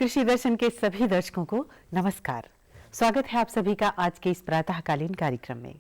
कृषि दर्शन के सभी दर्शकों को नमस्कार। स्वागत है आप सभी का आज के इस प्रातःकालीन कार्यक्रम में।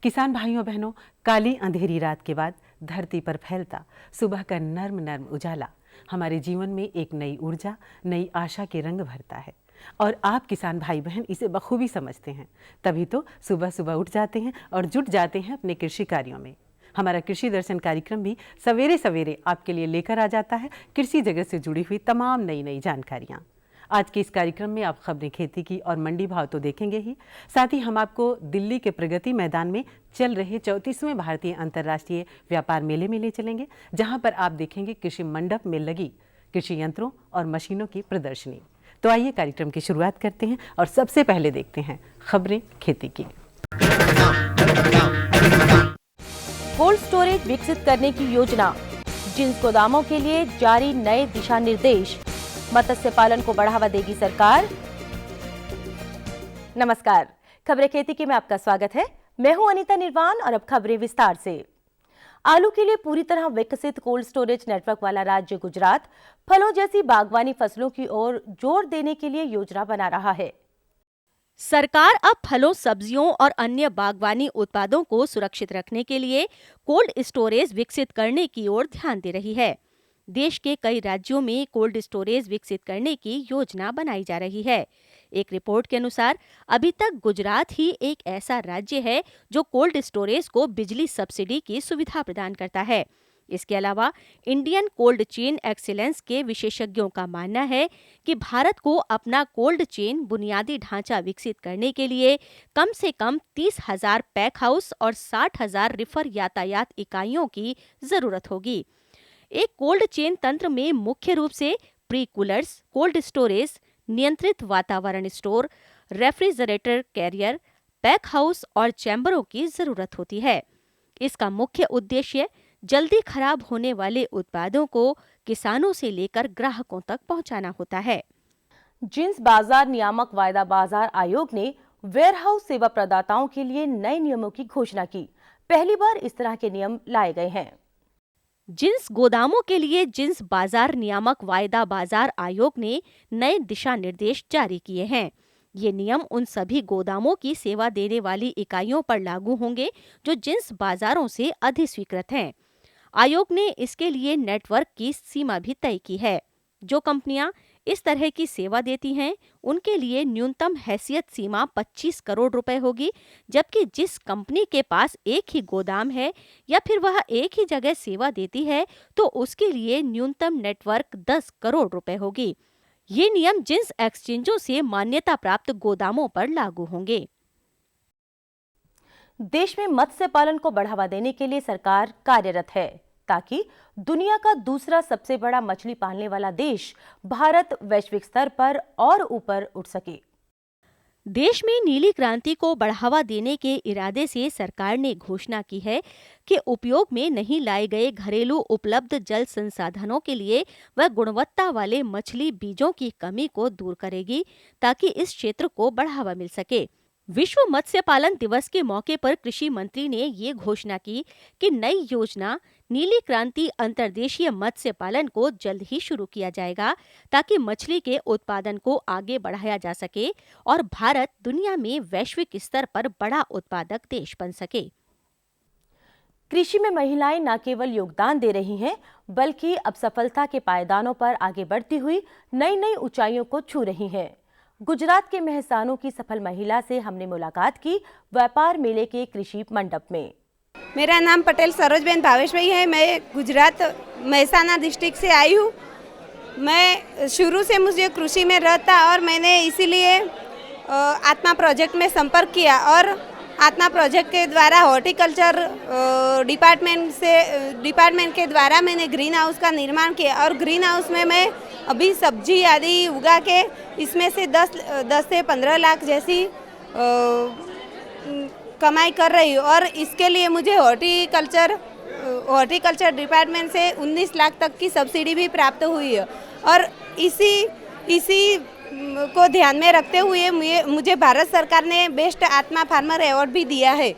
किसान भाइयों बहनों, काली अंधेरी रात के बाद धरती पर फैलता सुबह का नर्म नर्म उजाला हमारे जीवन में एक नई ऊर्जा, नई आशा के रंग भरता है और आप किसान भाई बहन इसे बखूबी समझते हैं। तभी तो सुबह सुबह उठ जाते हैं और जुट जाते हैं अपने कृषि कार्यों में। हमारा कृषि दर्शन कार्यक्रम भी सवेरे सवेरे आपके लिए लेकर आ जाता है कृषि जगत से जुड़ी हुई तमाम नई नई जानकारियाँ। आज के इस कार्यक्रम में आप खबरें खेती की और मंडी भाव तो देखेंगे ही, साथ ही हम आपको दिल्ली के प्रगति मैदान में चल रहे 34वें भारतीय अंतर्राष्ट्रीय व्यापार मेले में ले चलेंगे, जहां पर आप देखेंगे कृषि मंडप में लगी कृषि यंत्रों और मशीनों की प्रदर्शनी। तो आइए कार्यक्रम की शुरुआत करते हैं और सबसे पहले देखते हैं खबरें खेती की। कोल्ड स्टोरेज विकसित करने की योजना, जिन्स गोदामों के लिए जारी नए दिशा निर्देश, मत्स्य पालन को बढ़ावा देगी सरकार। नमस्कार, खबरें खेती की में आपका स्वागत है। मैं हूं अनीता निर्वाण और अब खबरें विस्तार से। आलू के लिए पूरी तरह विकसित कोल्ड स्टोरेज नेटवर्क वाला राज्य गुजरात फलों जैसी बागवानी फसलों की ओर जोर देने के लिए योजना बना रहा है। सरकार अब फलों, सब्जियों और अन्य बागवानी उत्पादों को सुरक्षित रखने के लिए कोल्ड स्टोरेज विकसित करने की ओर ध्यान दे रही है। देश के कई राज्यों में कोल्ड स्टोरेज विकसित करने की योजना बनाई जा रही है। एक रिपोर्ट के अनुसार अभी तक गुजरात ही एक ऐसा राज्य है जो कोल्ड स्टोरेज को बिजली सब्सिडी की सुविधा प्रदान करता है। इसके अलावा इंडियन कोल्ड चेन एक्सीलेंस के विशेषज्ञों का मानना है कि भारत को अपना कोल्ड चेन बुनियादी ढांचा विकसित करने के लिए कम से कम 30,000 पैक हाउस और 60,000 रिफर यातायात इकाइयों की जरूरत होगी। एक कोल्ड चेन तंत्र में मुख्य रूप से प्री कूलर्स, कोल्ड स्टोरेज, नियंत्रित वातावरण store, refrigerator carrier, pack house और चैम्बरों की जरूरत होती है। इसका मुख्य उद्देश्य जल्दी खराब होने वाले उत्पादों को किसानों से लेकर ग्राहकों तक पहुंचाना होता है। जिन्स बाजार नियामक वायदा बाजार आयोग ने वेयरहाउस सेवा प्रदाताओं के लिए नए नियमों की घोषणा की। पहली बार इस तरह के नियम लाए गए हैं। जिन्स गोदामों के लिए जिन्स बाजार नियामक वायदा बाजार आयोग ने नए दिशा निर्देश जारी किए हैं। ये नियम उन सभी गोदामों की सेवा देने वाली इकाइयों पर लागू होंगे जो जिन्स बाजारों से अधिस्वीकृत हैं। आयोग ने इसके लिए नेटवर्क की सीमा भी तय की है। जो कंपनियां इस तरह की सेवा देती हैं, उनके लिए न्यूनतम हैसियत सीमा 25 करोड़ रुपए होगी, जबकि जिस कंपनी के पास एक ही गोदाम है या फिर वह एक ही जगह सेवा देती है तो उसके लिए न्यूनतम नेटवर्क 10 करोड़ रुपए होगी। ये नियम जिन्स एक्सचेंजों से मान्यता प्राप्त गोदामों पर लागू होंगे। देश में मत्स्य पालन को बढ़ावा देने के लिए सरकार कार्यरत है ताकि दुनिया का दूसरा सबसे बड़ा मछली पालने वाला देश भारत वैश्विक स्तर पर और ऊपर उठ सके। देश में नीली क्रांति को बढ़ावा देने के इरादे से सरकार ने घोषणा की है कि उपयोग में नहीं लाए गए घरेलू उपलब्ध जल संसाधनों के लिए वह गुणवत्ता वाले मछली बीजों की कमी को दूर करेगी ताकि इस क्षेत्र को बढ़ावा मिल सके। विश्व मत्स्य पालन दिवस के मौके पर कृषि मंत्री ने ये घोषणा की कि नई योजना नीली क्रांति अंतर्देशीय मत्स्य पालन को जल्द ही शुरू किया जाएगा ताकि मछली के उत्पादन को आगे बढ़ाया जा सके और भारत दुनिया में वैश्विक स्तर पर बड़ा उत्पादक देश बन सके। कृषि में महिलाएं न केवल योगदान दे रही हैं, बल्कि अब सफलता के पायदानों पर आगे बढ़ती हुई नई नई ऊंचाइयों को छू रही हैं। गुजरात के मेहसानों की सफल महिला से हमने मुलाकात की व्यापार मेले के कृषि मंडप में। मेरा नाम पटेल सरोजबेन भावेश भाई है। मैं गुजरात मेहसाना डिस्ट्रिक्ट से आई हूँ। मैं शुरू से मुझे कृषि में रहता और मैंने इसीलिए आत्मा प्रोजेक्ट में संपर्क किया और आत्मा प्रोजेक्ट के द्वारा हॉर्टिकल्चर डिपार्टमेंट के द्वारा मैंने ग्रीन हाउस का निर्माण किया और ग्रीन हाउस में मैं अभी सब्जी आदि उगा के इसमें से 10 से 15 लाख जैसी कमाई कर रही हूँ और इसके लिए मुझे हॉर्टिकल्चर डिपार्टमेंट से 19 लाख तक की सब्सिडी भी प्राप्त हुई है और इसी को ध्यान में रखते हुए मुझे भारत सरकार ने बेस्ट आत्मा फार्मर अवार्ड भी दिया है।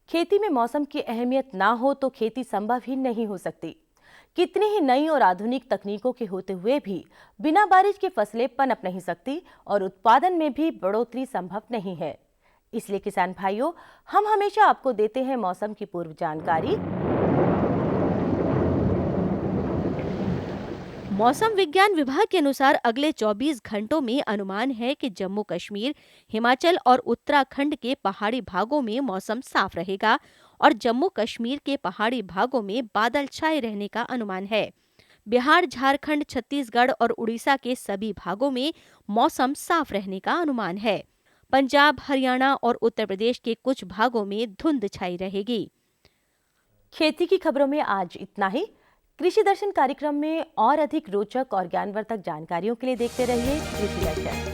खेती में मौसम की अहमियत ना हो तो खेती संभव ही नहीं हो सकती। कितनी ही नई और आधुनिक तकनीकों के होते हुए भी बिना बारिश की फसलें पनप नहीं सकती और उत्पादन में भी बढ़ोतरी संभव नहीं है। इसलिए किसान भाइयों, हम हमेशा आपको देते हैं मौसम की पूर्व जानकारी। मौसम विज्ञान विभाग के अनुसार अगले 24 घंटों में अनुमान है कि जम्मू कश्मीर, हिमाचल और उत्तराखंड के पहाड़ी भागों में मौसम साफ रहेगा और जम्मू कश्मीर के पहाड़ी भागों में बादल छाए रहने का अनुमान है। बिहार, झारखंड, छत्तीसगढ़ और उड़ीसा के सभी भागों में मौसम साफ रहने का अनुमान है। पंजाब, हरियाणा और उत्तर प्रदेश के कुछ भागों में धुंध छाई रहेगी। खेती की खबरों में आज इतना ही। कृषि दर्शन कार्यक्रम में और अधिक रोचक और ज्ञानवर्धक जानकारियों के लिए देखते रहिए कृषि दर्शन।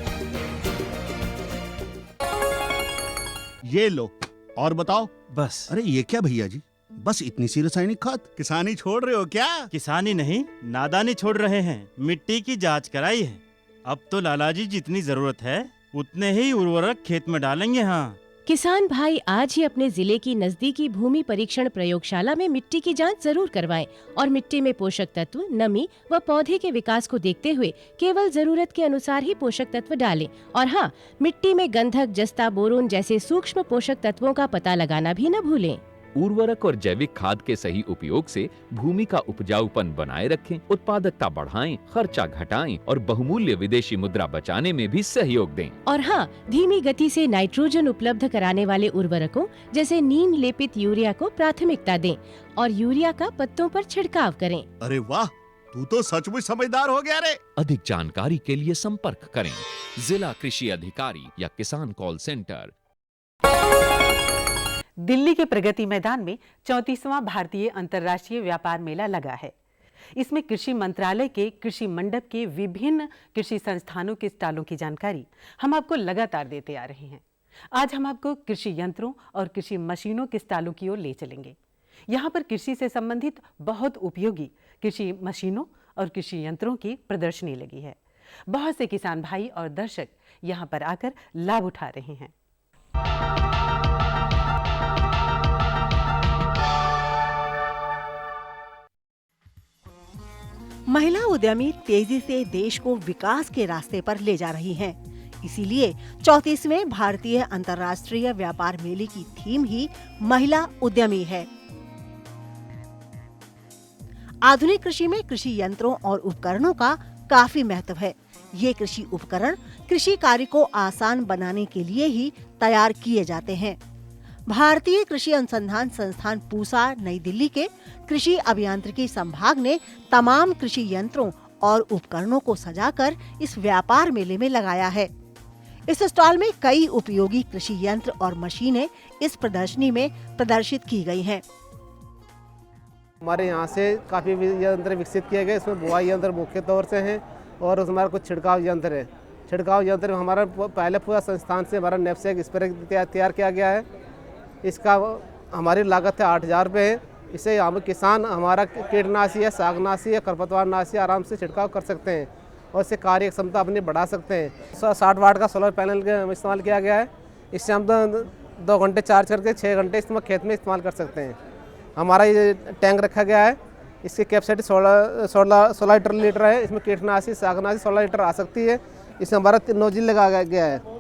ये लो और बताओ। बस। अरे ये क्या भैया जी, बस इतनी सी रासायनिक खाद? किसानी छोड़ रहे हो क्या? किसानी नहीं, नादानी छोड़ रहे हैं। मिट्टी की जांच कराई है। अब तो लालाजी जितनी जरूरत है उतने ही उर्वरक खेत में डालेंगे। हाँ, किसान भाई आज ही अपने जिले की नजदीकी भूमि परीक्षण प्रयोगशाला में मिट्टी की जांच जरूर करवाएं और मिट्टी में पोषक तत्व, नमी व पौधे के विकास को देखते हुए केवल जरूरत के अनुसार ही पोषक तत्व डालें। और हाँ, मिट्टी में गंधक, जस्ता, बोरोन जैसे सूक्ष्म पोषक तत्वों का पता लगाना भी न भूलें। उर्वरक और जैविक खाद के सही उपयोग से भूमि का उपजाऊपन बनाए रखें, उत्पादकता बढ़ाएं, खर्चा घटाएं और बहुमूल्य विदेशी मुद्रा बचाने में भी सहयोग दें। और हाँ, धीमी गति से नाइट्रोजन उपलब्ध कराने वाले उर्वरकों जैसे नीम लेपित यूरिया को प्राथमिकता दें और यूरिया का पत्तों पर छिड़काव करें। अरे वाह, तू तो सचमुच समझदार हो गया रे। अधिक जानकारी के लिए संपर्क करें जिला कृषि अधिकारी या किसान कॉल सेंटर। दिल्ली के प्रगति मैदान में 34वां भारतीय अंतर्राष्ट्रीय व्यापार मेला लगा है। इसमें कृषि मंत्रालय के कृषि मंडप के विभिन्न कृषि संस्थानों के स्टॉलों की जानकारी हम आपको लगातार देते आ रहे हैं। आज हम आपको कृषि यंत्रों और कृषि मशीनों के स्टॉलों की ओर ले चलेंगे। यहाँ पर कृषि से संबंधित बहुत उपयोगी कृषि मशीनों और कृषि यंत्रों की प्रदर्शनी लगी है। बहुत से किसान भाई और दर्शक यहाँ पर आकर लाभ उठा रहे हैं। महिला उद्यमी तेजी से देश को विकास के रास्ते पर ले जा रही हैं। इसीलिए 34वें भारतीय अंतर्राष्ट्रीय व्यापार मेले की थीम ही महिला उद्यमी है। आधुनिक कृषि में कृषि यंत्रों और उपकरणों का काफी महत्व है। ये कृषि उपकरण कृषि कार्य को आसान बनाने के लिए ही तैयार किए जाते हैं। भारतीय कृषि अनुसंधान संस्थान पूसा नई दिल्ली के कृषि अभियांत्रिकी संभाग ने तमाम कृषि यंत्रों और उपकरणों को सजाकर इस व्यापार मेले में लगाया है। इस स्टॉल में कई उपयोगी कृषि यंत्र और मशीनें इस प्रदर्शनी में प्रदर्शित की गई हैं। हमारे यहाँ से काफ़ी यंत्र विकसित किए गए। इसमें बुआई यंत्र मुख्य तौर से हैं और हमारा कुछ छिड़काव यंत्र है। छिड़काव यंत्र हमारा पहले पूरा संस्थान से हमारा नेपसेक स्प्रे तैयार किया गया है। इसका हमारी लागत है 8,000 रुपये है। इससे हम किसान हमारा कीटनाशी या शाकनाशी या खरपतवारनाशी आराम से छिड़काव कर सकते हैं और इससे कार्य क्षमता अपनी बढ़ा सकते हैं। 60 वाट का सोलर पैनल का इस्तेमाल किया गया है। इससे हम 2 घंटे चार्ज करके 6 घंटे इसमें खेत में इस्तेमाल कर सकते हैं। हमारा ये टैंक रखा गया है। इसकी कैपेसिटी 16 लीटर है। इसमें कीटनाशी शाकनाशी 16 लीटर आ सकती है। इसमें हमारा 3 नोजिल लगाया गया है।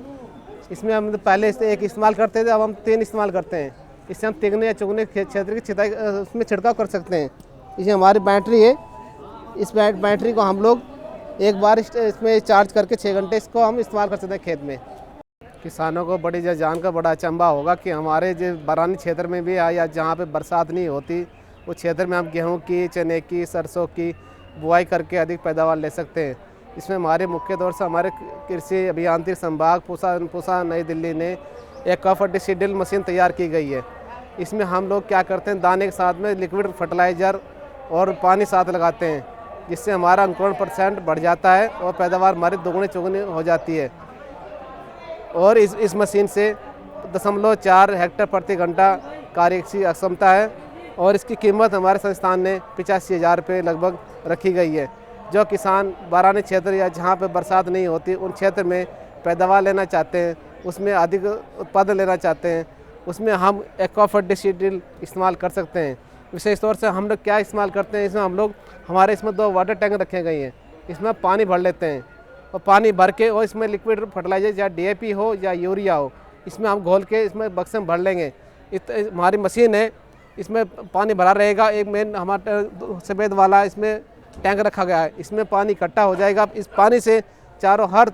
इसमें हम पहले से 1 इस्तेमाल करते थे, अब हम 3 इस्तेमाल करते हैं। इससे हम तिगने या चुगने क्षेत्र की छिटाई उसमें छिड़काव कर सकते हैं। इसमें हमारी बैटरी है। इस बैटरी को हम लोग एक बार इसमें चार्ज करके 6 घंटे इसको हम इस्तेमाल कर सकते हैं खेत में। किसानों को बड़ी जान का बड़ा अचंभा होगा कि हमारे जो बरानी क्षेत्र में भी या जहाँ पे बरसात नहीं होती उस क्षेत्र में हम गेहूँ की, चने की, सरसों की बुआई करके अधिक पैदावार ले सकते हैं। इसमें हमारे मुख्य तौर से हमारे कृषि अभियांत्रिकी संभाग पूसा नई दिल्ली ने एक कॉपर सीडल मशीन तैयार की गई है। इसमें हम लोग क्या करते हैं, दाने के साथ में लिक्विड फर्टिलाइज़र और पानी साथ लगाते हैं, जिससे हमारा अंकुरण % बढ़ जाता है और पैदावार हमारी दोगुनी चौगुनी हो जाती है। और इस मशीन से 0.4 हेक्टेयर प्रति घंटा कार्य की क्षमता है और इसकी कीमत हमारे संस्थान ने 85,000 रुपये लगभग रखी गई है। जो किसान बारानी क्षेत्र या जहाँ पे बरसात नहीं होती उन क्षेत्र में पैदावार लेना चाहते हैं, उसमें अधिक उत्पादन लेना चाहते हैं, उसमें हम एक्वाफर्टिसिटिल इस्तेमाल कर सकते हैं। विशेष तौर से हम लोग क्या इस्तेमाल करते हैं, इसमें हम लोग हमारे इसमें 2 वाटर टैंक रखे गए हैं, इसमें पानी भर लेते हैं और पानी भर के और इसमें लिक्विड फर्टिलाइजर या DAP हो या यूरिया हो, इसमें हम घोल के इसमें बक्से में भर लेंगे। हमारी मशीन है, इसमें पानी भरा रहेगा। एक मेन हमारा सफ़ेद वाला इसमें टैंक रखा गया है, इसमें पानी इकट्ठा हो जाएगा। इस पानी से चारों हर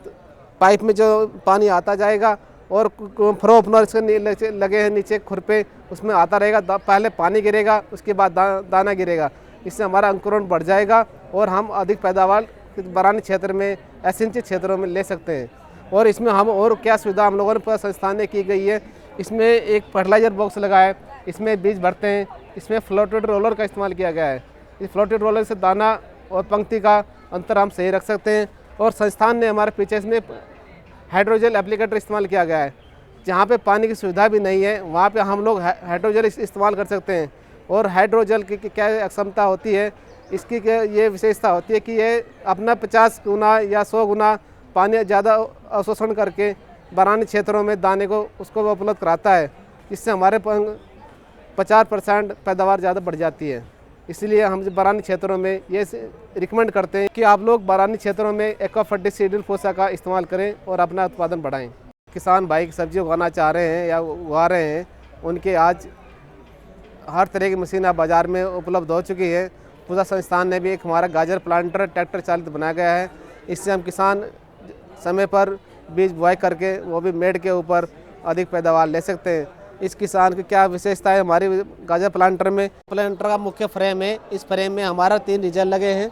पाइप में जो पानी आता जाएगा और फ्रो ओपनर इसके लगे हैं नीचे खुरपे, उसमें आता रहेगा। पहले पानी गिरेगा, उसके बाद दाना गिरेगा। इससे हमारा अंकुरण बढ़ जाएगा और हम अधिक पैदावार बरानी क्षेत्र में, असिंचित क्षेत्रों में ले सकते हैं। और इसमें हम और क्या सुविधा हम लोगों ने पूरा संस्थान ने की गई है, इसमें एक फर्टिलाइजर बॉक्स लगा है, इसमें बीज भरते हैं। इसमें फ्लोटेड रोलर का इस्तेमाल किया गया है। इस फ्लोटेड रोलर से दाना और पंक्ति का अंतर हम सही रख सकते हैं। और संस्थान ने हमारे पीछे इसमें हाइड्रोजेल एप्लीकेटर इस्तेमाल किया गया है। जहाँ पे पानी की सुविधा भी नहीं है, वहाँ पे हम लोग हाइड्रोजेल इस्तेमाल कर सकते हैं। और हाइड्रोजेल की क्या क्षमता होती है, इसकी ये विशेषता होती है कि ये अपना 50 गुना या 100 गुना पानी ज़्यादा अवशोषण करके बरानी क्षेत्रों में दाने को उसको उपलब्ध कराता है। इससे हमारे 50% पैदावार ज़्यादा बढ़ जाती है। इसलिए हम बरानी क्षेत्रों में ये रिकमेंड करते हैं कि आप लोग बरानी क्षेत्रों में एक्वाफर्टिसिडिल फोसा का इस्तेमाल करें और अपना उत्पादन बढ़ाएं। किसान भाई सब्जी उगाना चाह रहे हैं या उगा रहे हैं, उनके आज हर तरह की मशीन अब बाज़ार में उपलब्ध हो चुकी है। पूरा संस्थान ने भी एक हमारा गाजर प्लांटर ट्रैक्टर चालित बनाया गया है। इससे हम किसान समय पर बीज बुआई करके वो भी मेड़ के ऊपर अधिक पैदावार ले सकते हैं। इस किसान की क्या विशेषता है हमारी गाजर प्लांटर में? प्लांटर का मुख्य फ्रेम है। इस फ्रेम में हमारा 3 रिजल लगे हैं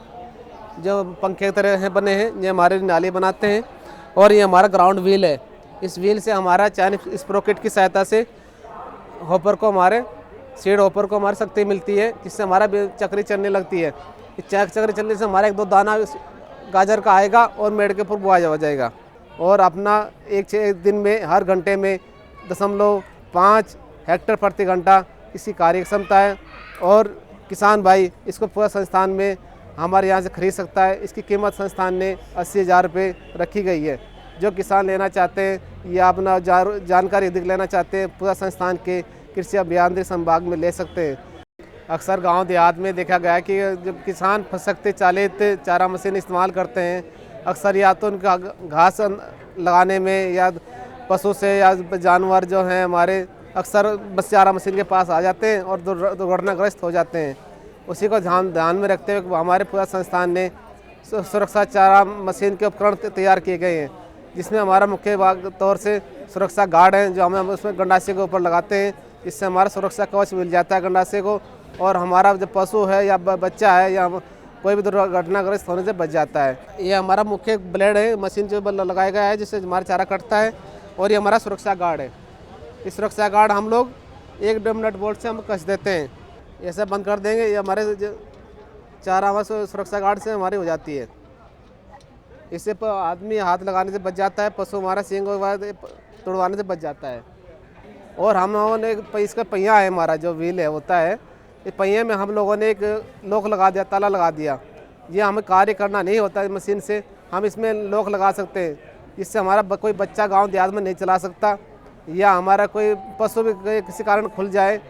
जो पंखे की तरह बने हैं। ये हमारे नाली बनाते हैं। और ये हमारा ग्राउंड व्हील है। इस व्हील से हमारा चैन स्प्रोकेट की सहायता से हॉपर को हमारे सीड हॉपर को हमारी शक्ति मिलती है, जिससे हमारा चक्री चलने लगती है। इस चक्री चलने से हमारा 1-2 दाना गाजर का आएगा और मेड़ के ऊपर बुआ हो जाएगा। और अपना एक दिन में हर घंटे में 0.5 हेक्टेयर प्रति घंटा इसकी कार्य क्षमता है। और किसान भाई इसको पूरा संस्थान में हमारे यहाँ से खरीद सकता है। इसकी कीमत संस्थान ने 80,000 रुपये रखी गई है। जो किसान लेना चाहते हैं या अपना जानकारी अधिक लेना चाहते हैं, पूरा संस्थान के कृषि अभियांत्रिकी संभाग में ले सकते हैं। अक्सर गांव देहात में देखा गया है कि जब किसान फसकते चालित चारा मशीन इस्तेमाल करते हैं, अक्सर या तो उनका घास लगाने में या पशु से या जानवर जो हैं हमारे अक्सर बस चारा मशीन के पास आ जाते हैं और दुर्घटनाग्रस्त हो जाते हैं। उसी को ध्यान में रखते हुए हमारे पूरा संस्थान ने सुरक्षा चारा मशीन के उपकरण तैयार किए गए हैं, जिसमें हमारा मुख्य तौर से सुरक्षा गार्ड हैं जो हम उसमें गंडासे के ऊपर लगाते हैं। इससे हमारा सुरक्षा कवच मिल जाता है गंडासे को, और हमारा जो पशु है या बच्चा है या कोई भी दुर्घटनाग्रस्त होने से बच जाता है। ये हमारा मुख्य ब्लेड है, मशीन जो लगाया गया है जिससे हमारा चारा कटता है। और ये हमारा सुरक्षा गार्ड है। इस सुरक्षा गार्ड हम लोग 1 ड्रम नट बोल्ट से हम कस देते हैं, ऐसे बंद कर देंगे। ये हमारे चारा हमारे सुरक्षा गार्ड से हमारी हो जाती है। इससे आदमी हाथ लगाने से बच जाता है, पशु हमारा सींग तोड़वाने से बच जाता है। और हम लोगों ने इसका पहिया है, हमारा जो व्हील है होता है, इस पहिए में हम लोगों ने एक लॉक लगा दिया, ताला लगा दिया। ये हमें कार्य करना नहीं होता है मशीन से, हम इसमें लॉक लगा सकते हैं, जिससे हमारा कोई बच्चा गांव देहात में नहीं चला सकता, या हमारा कोई पशु भी किसी कारण खुल जाए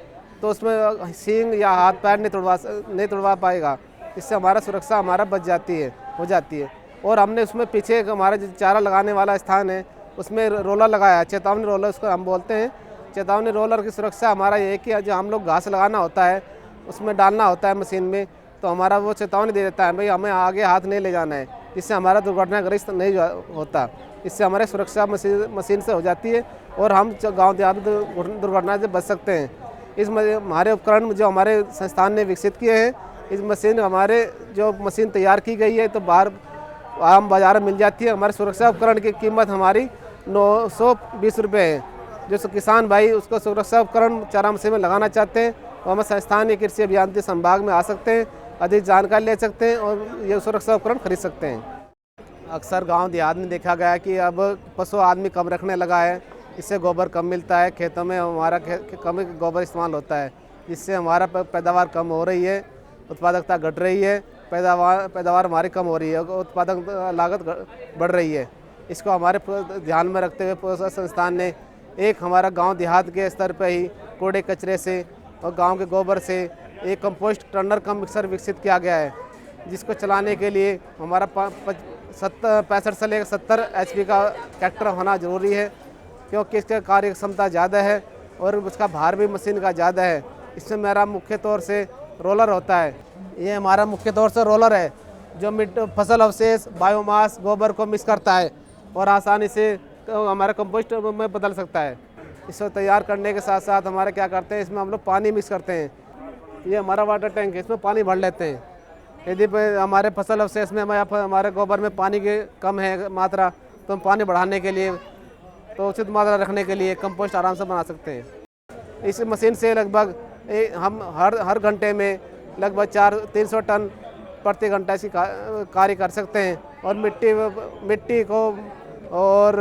तो उसमें सींग या हाथ पैर नहीं तोड़वा पाएगा। इससे हमारा सुरक्षा हमारा बच जाती है, हो जाती है। और हमने उसमें पीछे हमारा जो चारा लगाने वाला स्थान है उसमें रोलर लगाया है, चेतावनी रोलर उसको हम बोलते हैं। चेतावनी रोलर की सुरक्षा हमारा ये है कि जो हम लोग घास लगाना होता है उसमें डालना होता है मशीन में, तो हमारा वो चेतावनी दे देता है भाई हमें आगे हाथ नहीं ले जाना है, जिससे हमारा दुर्घटनाग्रस्त नहीं होता। इससे हमारे सुरक्षा मशीन से हो जाती है और हम गाँव देहात में दुर्घटना से बच सकते हैं। इस हमारे उपकरण जो हमारे संस्थान ने विकसित किए हैं, इस मशीन हमारे जो मशीन तैयार की गई है तो बाहर आम बाज़ार में मिल जाती है। हमारे सुरक्षा उपकरण की कीमत हमारी 920 रुपये है। जो किसान भाई उसको सुरक्षा उपकरण चारा मशीन में लगाना चाहते हैं वो हमारे संस्थान या कृषि अभियांत्रिकी संभाग में आ सकते हैं, अधिक जानकारी ले सकते हैं और ये सुरक्षा उपकरण खरीद सकते हैं। अक्सर गांव देहात में देखा गया है कि अब पशु आदमी कम रखने लगा है, इससे गोबर कम मिलता है, खेतों में हमारा कम गोबर इस्तेमाल होता है, जिससे हमारा पैदावार कम हो रही है, उत्पादकता घट रही है, पैदावार हमारी कम हो रही है, उत्पादक लागत बढ़ रही है। इसको हमारे ध्यान में रखते हुए पूरा संस्थान ने एक हमारा गांव देहात के स्तर पर ही कूड़े कचरे से और गांव के गोबर से एक कंपोस्ट टर्नर कम मिक्सर विकसित किया गया है, जिसको चलाने के लिए हमारा 65 से लेकर 70 HP का ट्रैक्टर होना ज़रूरी है, क्योंकि इसका कार्य क्षमता ज़्यादा है और उसका भार भी मशीन का ज़्यादा है। इसमें मेरा मुख्य तौर से रोलर होता है। ये हमारा मुख्य तौर से रोलर है जो फसल अवशेष, बायोमास, गोबर को मिक्स करता है और आसानी से हमारा कंपोस्ट में बदल सकता है। इसको तैयार करने के साथ साथ हमारे क्या करते हैं, इसमें हम लोग पानी मिक्स करते हैं। ये हमारा वाटर टैंक है, इसमें पानी भर लेते हैं। यदि हमारे फसल अवशेष में हमारे गोबर में पानी की कम है मात्रा, तो हम पानी बढ़ाने के लिए, तो उचित मात्रा रखने के लिए कंपोस्ट आराम से बना सकते हैं। इस मशीन से लगभग हम हर घंटे में लगभग 300 टन प्रति घंटा इसकी कार्य कर सकते हैं। और मिट्टी को और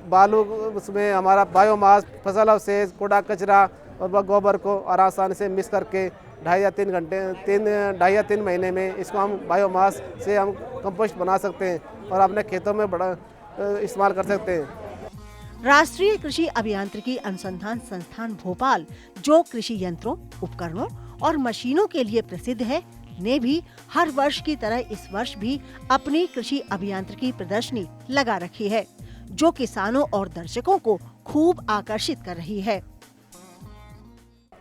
बालू, उसमें हमारा बायोमास, फसल अवशेष, कूड़ा कचरा और गोबर को आसानी से मिक्स करके 2.5 या 3 महीने में इसको हम बायोमास से हम कंपोस्ट बना सकते हैं और अपने खेतों में बड़ा इस्तेमाल कर सकते हैं। राष्ट्रीय कृषि अभियांत्रिकी अनुसंधान संस्थान भोपाल, जो कृषि यंत्रों, उपकरणों और मशीनों के लिए प्रसिद्ध है, ने भी हर वर्ष की तरह इस वर्ष भी अपनी कृषि अभियांत्रिकी प्रदर्शनी लगा रखी है, जो किसानों और दर्शकों को खूब आकर्षित कर रही है।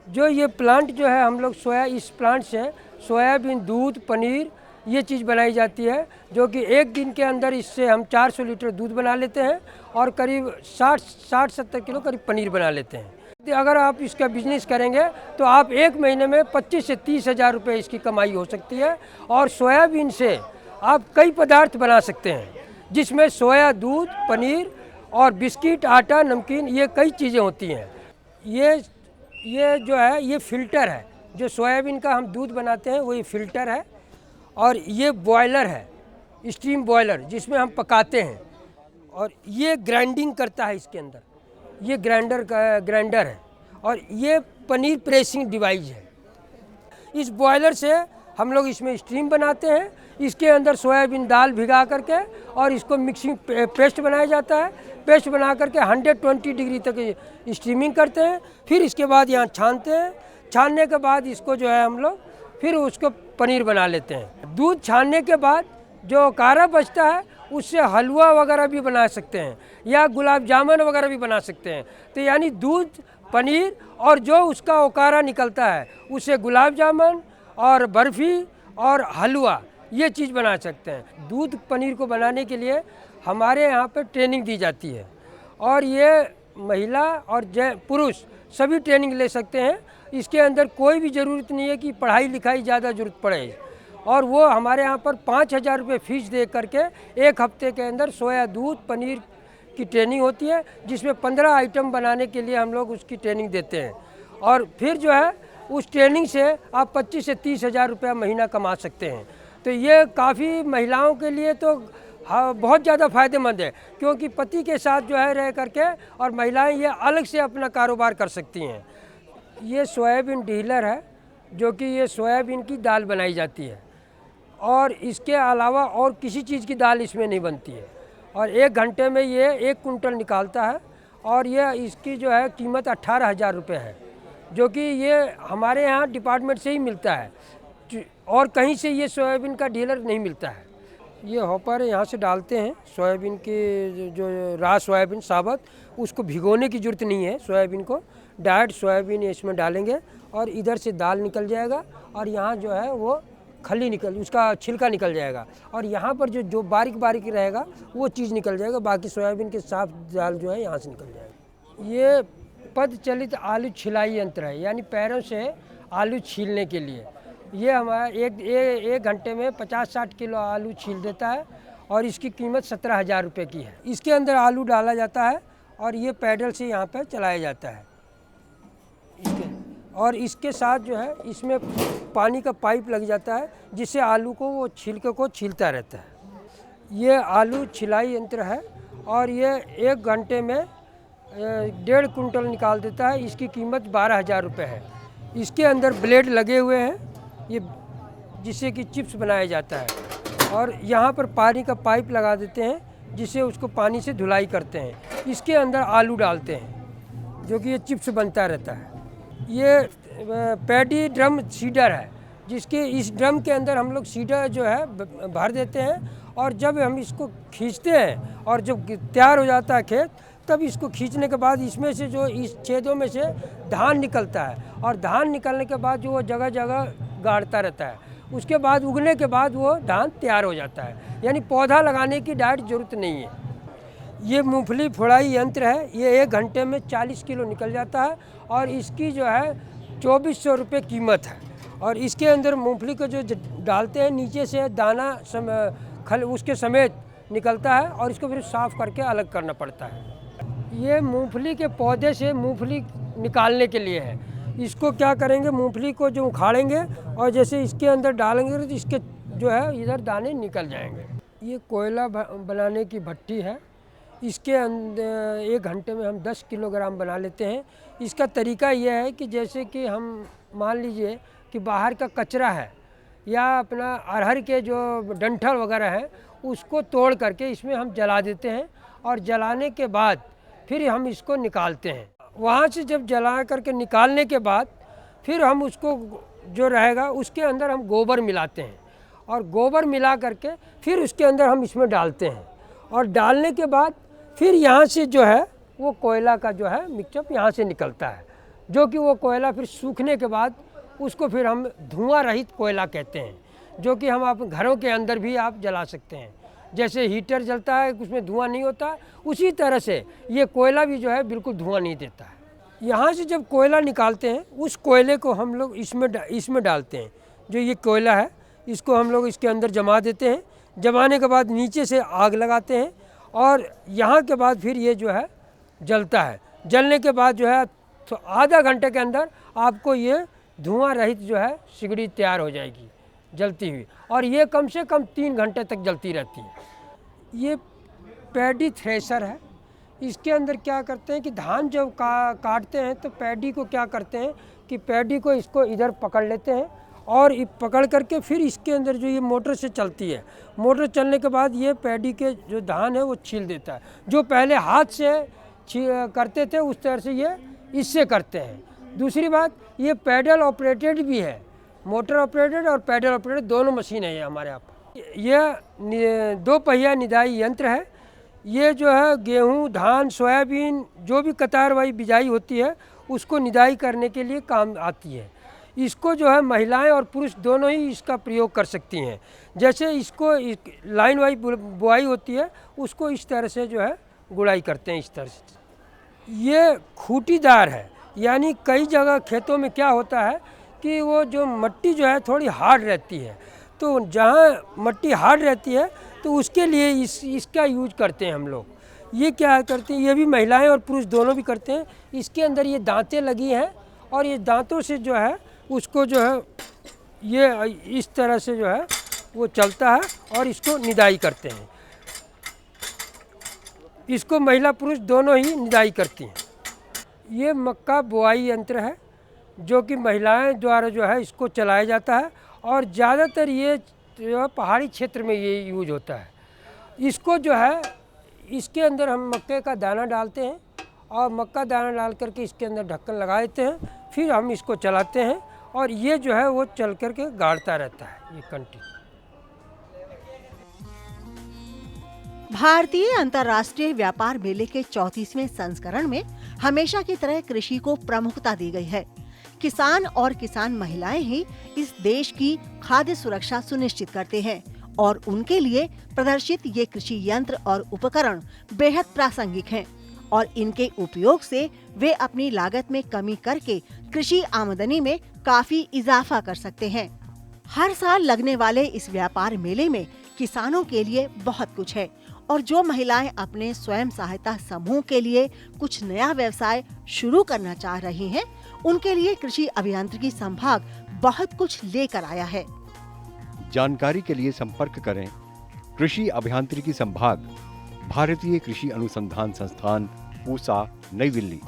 जो ये प्लांट जो है, हम लोग इस प्लांट से सोयाबीन, दूध, पनीर ये चीज़ बनाई जाती है, जो कि एक दिन के अंदर इससे हम 400 लीटर दूध बना लेते हैं और करीब 60-70 किलो करीब पनीर बना लेते हैं। अगर आप इसका बिजनेस करेंगे तो आप एक महीने में 25 से 30 हज़ार रुपये इसकी कमाई हो सकती है। और सोयाबीन से आप कई पदार्थ बना सकते हैं, जिसमें सोया दूध, पनीर और बिस्किट, आटा, नमकीन, ये कई चीज़ें होती हैं। ये जो है, ये फ़िल्टर है, जो सोयाबीन का हम दूध बनाते हैं वो ये फ़िल्टर है। और ये बॉयलर है, स्टीम बॉयलर, जिसमें हम पकाते हैं। और ये ग्राइंडिंग करता है इसके अंदर, ये ग्राइंडर है। और ये पनीर प्रेसिंग डिवाइस है। इस बॉयलर से हम लोग इसमें स्टीम बनाते हैं। इसके अंदर सोयाबीन दाल भिगा करके और इसको मिक्सिंग पेस्ट बनाया जाता है। पेस्ट बना करके 120 डिग्री तक स्टीमिंग करते हैं। फिर इसके बाद यहाँ छानते हैं। छानने के बाद इसको जो है हम लोग फिर उसको पनीर बना लेते हैं। दूध छानने के बाद जो कारा बचता है, उससे हलवा वगैरह भी बना सकते हैं या गुलाब जामुन वगैरह भी बना सकते हैं। तो यानी दूध, पनीर और जो उसका ओकारा निकलता है, उससे गुलाब जामुन और बर्फ़ी और हलवा ये चीज़ बना सकते हैं। दूध पनीर को बनाने के लिए हमारे यहाँ पे ट्रेनिंग दी जाती है और ये महिला और पुरुष सभी ट्रेनिंग ले सकते हैं। इसके अंदर कोई भी ज़रूरत नहीं है कि पढ़ाई लिखाई ज़्यादा ज़रूरत पड़े। और वो हमारे यहाँ पर 5,000 रुपये फीस दे करके एक हफ्ते के अंदर सोया दूध, पनीर की ट्रेनिंग होती है, जिसमें 15 आइटम बनाने के लिए हम लोग उसकी ट्रेनिंग देते हैं। और फिर जो है उस ट्रेनिंग से आप 25 से 30 हज़ार रुपया महीना कमा सकते हैं। तो ये काफ़ी महिलाओं के लिए तो बहुत ज़्यादा फ़ायदेमंद है, क्योंकि पति के साथ जो है रह करके और महिलाएं ये अलग से अपना कारोबार कर सकती हैं। ये सोयाबीन डीलर है, जो कि ये सोयाबीन की दाल बनाई जाती है और इसके अलावा और किसी चीज़ की दाल इसमें नहीं बनती है। और 1 घंटे में ये 1 कुंटल निकालता है और ये इसकी जो है कीमत 18,000 रुपये है, जो कि ये हमारे यहाँ डिपार्टमेंट से ही मिलता है और कहीं से ये सोयाबीन का डीलर नहीं मिलता है। ये हॉपर यहाँ से डालते हैं सोयाबीन की, जो राह सोयाबीन साबुत, उसको भिगोने की ज़रूरत नहीं है। सोयाबीन को डायरेक्ट सोयाबीन इसमें डालेंगे और इधर से दाल निकल जाएगा और यहाँ जो है वो खली उसका छिलका निकल जाएगा और यहाँ पर जो बारीक बारीक रहेगा वो चीज़ निकल जाएगा। बाकी सोयाबीन के साफ दाल जो है यहाँ से निकल जाएगा। ये पद चलित आलू छिलाई यंत्र है, यानी पैरों से आलू छीलने के लिए। ये हमारा एक घंटे में 50-60 किलो आलू छील देता है और इसकी कीमत 17,000 रुपये की है। इसके अंदर आलू डाला जाता है और ये पैडल से यहाँ पर चलाया जाता है और इसके साथ जो है इसमें पानी का पाइप लग जाता है, जिससे आलू को वो छिलके को छीलता रहता है। ये आलू छिलाई यंत्र है और ये 1 घंटे में 1.5 कुंटल निकाल देता है। इसकी कीमत 12,000 रुपये है। इसके अंदर ब्लेड लगे हुए हैं, ये जिससे कि चिप्स बनाया जाता है और यहाँ पर पानी का पाइप लगा देते हैं, जिससे उसको पानी से धुलाई करते हैं। इसके अंदर आलू डालते हैं, जो कि ये चिप्स बनता रहता है। ये पैडी ड्रम सीडर है, जिसके इस ड्रम के अंदर हम लोग सीडर जो है भर देते हैं, और जब हम इसको खींचते हैं और जब तैयार हो जाता है खेत, तब इसको खींचने के बाद इसमें से जो इस छेदों में से धान निकलता है, और धान निकलने के बाद जो वो जगह जगह गाड़ता रहता है, उसके बाद उगने के बाद वो धान तैयार हो जाता है। यानी पौधा लगाने की डायरेक्ट ज़रूरत नहीं है। ये मूंगफली फुड़ाई यंत्र है, ये 1 घंटे में 40 किलो निकल जाता है, और इसकी जो है 2400 रुपये कीमत है। और इसके अंदर मूंगफली को जो डालते हैं, नीचे से दाना खल उसके समेत निकलता है, और इसको फिर साफ़ करके अलग करना पड़ता है। ये मूंगफली के पौधे से मूंगफली निकालने के लिए है। इसको क्या करेंगे, मूंगफली को जो उखाड़ेंगे और जैसे इसके अंदर डालेंगे तो इसके जो है इधर दाने निकल जाएंगे। ये कोयला बनाने की भट्टी है। इसके अंदर 1 घंटे में हम 10 किलोग्राम बना लेते हैं। इसका तरीका यह है कि जैसे कि हम मान लीजिए कि बाहर का कचरा है या अपना अरहर के जो डंठल वगैरह है, उसको तोड़ करके इसमें हम जला देते हैं, और जलाने के बाद फिर हम इसको निकालते हैं। वहाँ से जब जला करके निकालने के बाद फिर हम उसको जो रहेगा उसके अंदर हम गोबर मिलाते हैं, और गोबर मिला करके फिर उसके अंदर हम इसमें डालते हैं, और डालने के बाद फिर यहाँ से जो है वो कोयला का जो है मिक्सचर यहाँ से निकलता है, जो कि वो कोयला फिर सूखने के बाद उसको फिर हम धुआं रहित कोयला कहते हैं, जो कि हम आप घरों के अंदर भी आप जला सकते हैं। जैसे हीटर जलता है उसमें धुआं नहीं होता, उसी तरह से ये कोयला भी जो है बिल्कुल धुआं नहीं देता है। यहाँ से जब कोयला निकालते हैं, उस कोयले को हम लोग इसमें डालते हैं। जो ये कोयला है इसको हम लोग इसके अंदर जमा देते हैं। जमाने के बाद नीचे से आग लगाते हैं, और यहाँ के बाद फिर ये जो है जलता है। जलने के बाद जो है तो आधा घंटे के अंदर आपको ये धुआं रहित जो है सिगड़ी तैयार हो जाएगी जलती हुई, और ये कम से कम 3 घंटे तक जलती रहती है। ये पैडी थ्रेशर है। इसके अंदर क्या करते हैं कि धान जब काटते हैं तो पैडी को क्या करते हैं कि पैडी को इसको इधर पकड़ लेते हैं, और पकड़ करके फिर इसके अंदर जो ये मोटर से चलती है, मोटर चलने के बाद ये पैडी के जो धान है वो छील देता है। जो पहले हाथ से करते थे उस तरह से ये इससे करते हैं। दूसरी बात, ये पैडल ऑपरेटेड भी है, मोटर ऑपरेटेड और पैडल ऑपरेटेड दोनों मशीन है ये हमारे यहाँ पर। यह 2 पहिया निदाई यंत्र है। ये जो है गेहूँ, धान, सोयाबीन जो भी कतारवाई बिजाई होती है उसको निदाई करने के लिए काम आती है। इसको जो है महिलाएं और पुरुष दोनों ही इसका प्रयोग कर सकती हैं। जैसे इसको लाइन वाइज बुआई होती है, उसको इस तरह से जो है गुड़ाई करते हैं इस तरह से। ये खूंटीदार है, यानी कई जगह खेतों में क्या होता है कि वो जो मट्टी जो है थोड़ी हार्ड रहती है, तो जहाँ मट्टी हार्ड रहती है तो उसके लिए इसका यूज करते हैं हम लोग। ये क्या करते हैं, ये भी महिलाएं और पुरुष दोनों भी करते हैं। इसके अंदर ये दांतें लगी हैं, और ये दांतों से जो है उसको जो है ये इस तरह से जो है वो चलता है, और इसको निदाई करते हैं। इसको महिला पुरुष दोनों ही निदाई करती हैं। ये मक्का बुआई यंत्र है, जो कि महिलाएं द्वारा जो है इसको चलाया जाता है, और ज़्यादातर ये जो है पहाड़ी क्षेत्र में ये यूज होता है। इसको जो है इसके अंदर हम मक्के का दाना डालते हैं, और मक्का दाना डाल करके इसके अंदर ढक्कन लगा देते हैं, फिर हम इसको चलाते हैं, और ये जो है वो चल करके गाड़ता रहता है ये कंटिन्यू। भारतीय अंतर्राष्ट्रीय व्यापार मेले के 34वें संस्करण में हमेशा की तरह कृषि को प्रमुखता दी गई है। किसान और किसान महिलाएं ही इस देश की खाद्य सुरक्षा सुनिश्चित करते हैं, और उनके लिए प्रदर्शित ये कृषि यंत्र और उपकरण बेहद प्रासंगिक हैं, और इनके उपयोग से वे अपनी लागत में कमी करके कृषि आमदनी में काफी इजाफा कर सकते हैं। हर साल लगने वाले इस व्यापार मेले में किसानों के लिए बहुत कुछ है, और जो महिलाएं अपने स्वयं सहायता समूह के लिए कुछ नया व्यवसाय शुरू करना चाह रही हैं, उनके लिए कृषि अभियांत्रिकी संभाग बहुत कुछ लेकर आया है। जानकारी के लिए संपर्क करें कृषि अभियांत्रिकी संभाग, भारतीय कृषि अनुसंधान संस्थान, पूसा, नई दिल्ली।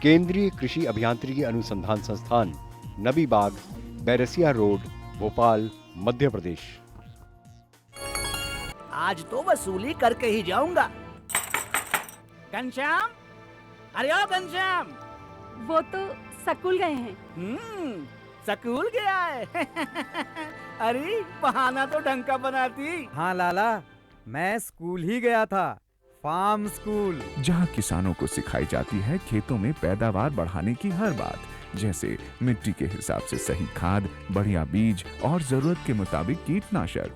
केंद्रीय कृषि अभियांत्रिकी अनुसंधान संस्थान, नबी बाग, बैरसिया रोड, भोपाल, मध्य प्रदेश। आज तो वसूली करके ही जाऊंगा। घनश्याम, अरे ओ घनश्याम, वो तो स्कूल गए हैं। स्कूल गया है। अरे बहाना तो ढंग का बनाती। हाँ लाला, मैं स्कूल ही गया था, फार्म स्कूल, जहाँ किसानों को सिखाई जाती है खेतों में पैदावार बढ़ाने की हर बात, जैसे मिट्टी के हिसाब से सही खाद, बढ़िया बीज और जरूरत के मुताबिक कीटनाशक,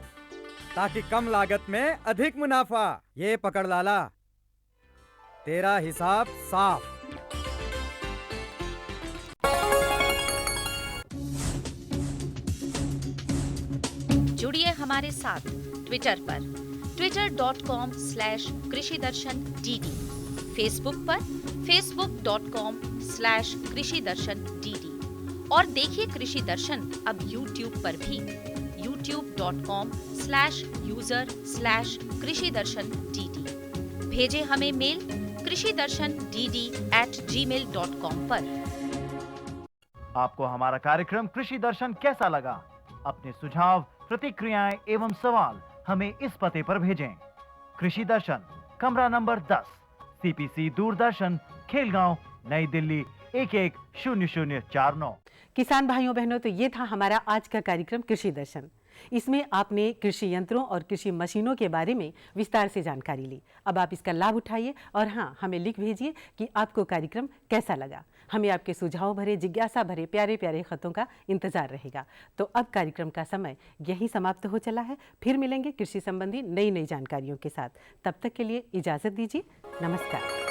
ताकि कम लागत में अधिक मुनाफा। ये पकड़ लाला, तेरा हिसाब साफ। जुड़िए हमारे साथ ट्विटर पर twitter.com/कृषिदर्शन-dd, फेसबुक पर facebook.com/कृषिदर्शन-dd और देखिए कृषि दर्शन अब यूट्यूब पर भी youtube.com/user/कृषिदर्शन-dd। भेजे हमें मेल कृषिदर्शन-dd@gmail.com पर। आपको हमारा कार्यक्रम कृषि दर्शन कैसा लगा? अपने सुझाव, प्रतिक्रियाएं एवं सवाल हमें इस पते पर भेजें। कृषि दर्शन, कमरा नंबर 10, CPC दूरदर्शन, खेलगांव, नई दिल्ली 110049। किसान भाइयों बहनों, तो ये था हमारा आज का कार्यक्रम कृषि दर्शन। इसमें आपने कृषि यंत्रों और कृषि मशीनों के बारे में विस्तार से जानकारी ली। अब आप इसका लाभ उठाइए और हाँ, हमें लिख भेजिए कि आपको कार्यक्रम कैसा लगा। हमें आपके सुझाव भरे, जिज्ञासा भरे प्यारे प्यारे खतों का इंतजार रहेगा। तो अब कार्यक्रम का समय यही समाप्त हो चला है। फिर मिलेंगे कृषि संबंधी नई नई जानकारियों के साथ। तब तक के लिए इजाज़त दीजिए। नमस्कार।